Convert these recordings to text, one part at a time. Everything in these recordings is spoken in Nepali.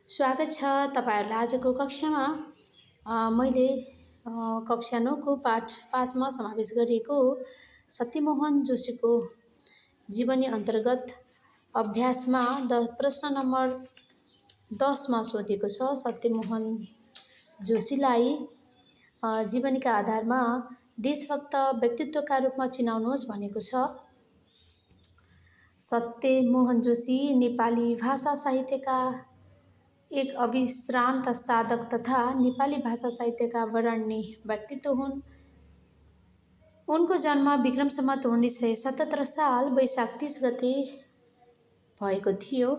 स्वागत छ तपाईँहरूलाई आजको कक्षामा। मैले कक्षा 9 को पाठ 5 मा समावेश गरिएको सत्यमोहन जोशीको जीवनी अन्तर्गत अभ्यासमा प्रश्न नम्बर 10 मा सोधिएको छ। सत्यमोहन जोशीलाई जीवनीका आधारमा देशभक्त व्यक्तित्वका रूपमा चिनाउनुहोस् भनेको छ। सत्यमोहन जोशी नेपाली भाषा साहित्यका एक अविश्रान्त साधक तथा नेपाली भाषा साहित्यका वरेण्य व्यक्तित्व हुन्। उनको जन्म विक्रम सम्वत 1977 साल वैशाख 30 गते भएको थियो।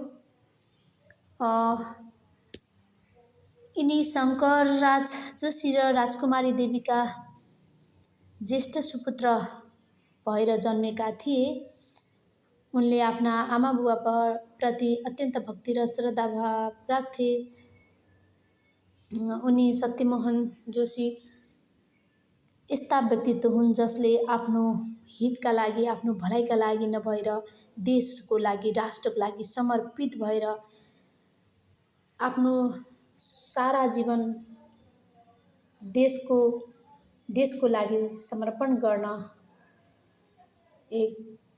यिनी शङ्करराज जोशी र राजकुमारी देवीका ज्येष्ठ सुपुत्र भएर जन्मेका थिए। उनले आफ्ना आमा बुबा प्रति अत्यन्त भक्ति र श्रद्धाभाव राख्थे। उनी सत्यमोहन जोशी यस्ता व्यक्तित्व हुन् जसले आफ्नो हितका लागि, आफ्नो भलाइका लागि नभएर देशको लागि, राष्ट्रको लागि समर्पित भएर आफ्नो सारा जीवन देशको लागि समर्पण गर्न एक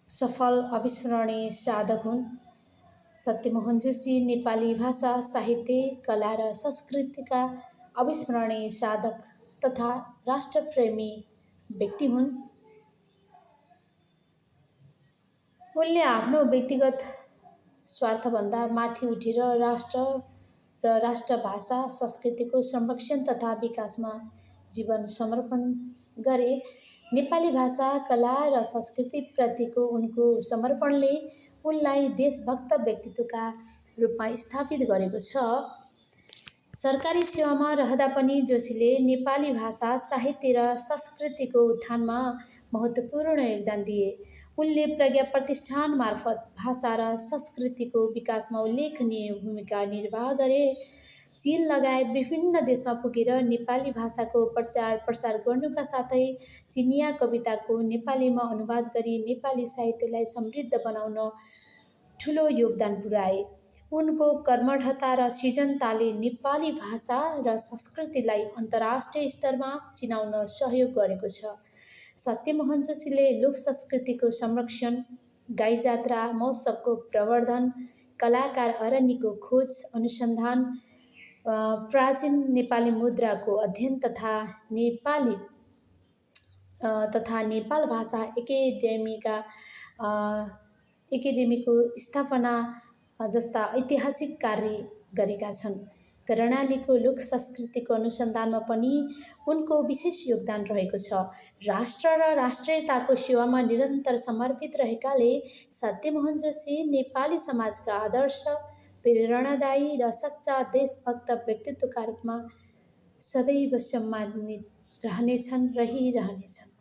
सफल अविस्मरणीय साधक हुन्। सत्यमोहन जोशी नेपाली भाषा, साहित्य, कला र संस्कृतिका अविस्मरणीय साधक तथा राष्ट्रप्रेमी व्यक्ति हुन्। उनले आफ्नो व्यक्तिगत स्वार्थभन्दा माथि उठेर राष्ट्र र राष्ट्रभाषा संस्कृतिको संरक्षण तथा विकासमा जीवन समर्पण गरे। नेपाली भाषा, कला र संस्कृतिप्रतिको उनको समर्पणले उनलाई देशभक्त व्यक्तित्वका रूपमा स्थापित गरेको छ। सरकारी सेवामा रहँदा पनि जोशीले नेपाली भाषा, साहित्य र संस्कृतिको उत्थानमा महत्त्वपूर्ण योगदान दिए। उनले प्रज्ञा प्रतिष्ठान मार्फत भाषा र संस्कृतिको विकासमा उल्लेखनीय भूमिका निर्वाह गरे। चीन लगायत विभिन्न देशमा पुगेर नेपाली भाषाको प्रचार प्रसार गर्नुका साथै चिनियाँ कविताको नेपालीमा अनुवाद गरी नेपाली साहित्यलाई समृद्ध बनाउन ठूलो योगदान पुर्याए। उनको कर्मठता र सृजनताले नेपाली भाषा र संस्कृतिलाई अन्तर्राष्ट्रिय स्तरमा चिनाउन सहयोग गरेको छ। सत्यमोहन जोशीले लोक संस्कृतिको संरक्षण, गाई जात्रा महोत्सवको प्रवर्धन, कलाकार अरण्यको खोज अनुसन्धान, प्राचीन नेपाली मुद्राको अध्ययन तथा नेपाल भाषा एकेडेमीको स्थापना जस्ता ऐतिहासिक कार्य गरेका छन्। कर्णालीको लोक संस्कृतिको अनुसन्धानमा पनि उनको विशेष योगदान रहेको छ। राष्ट्र र राष्ट्रियताको सेवामा निरन्तर समर्पित रहेकाले सत्यमोहन जोशी नेपाली समाजका आदर्श, प्रेरणादायी र सच्चा देशभक्त व्यक्तित्वका रूपमा सदैव सम्मानित रहिरहनेछन्।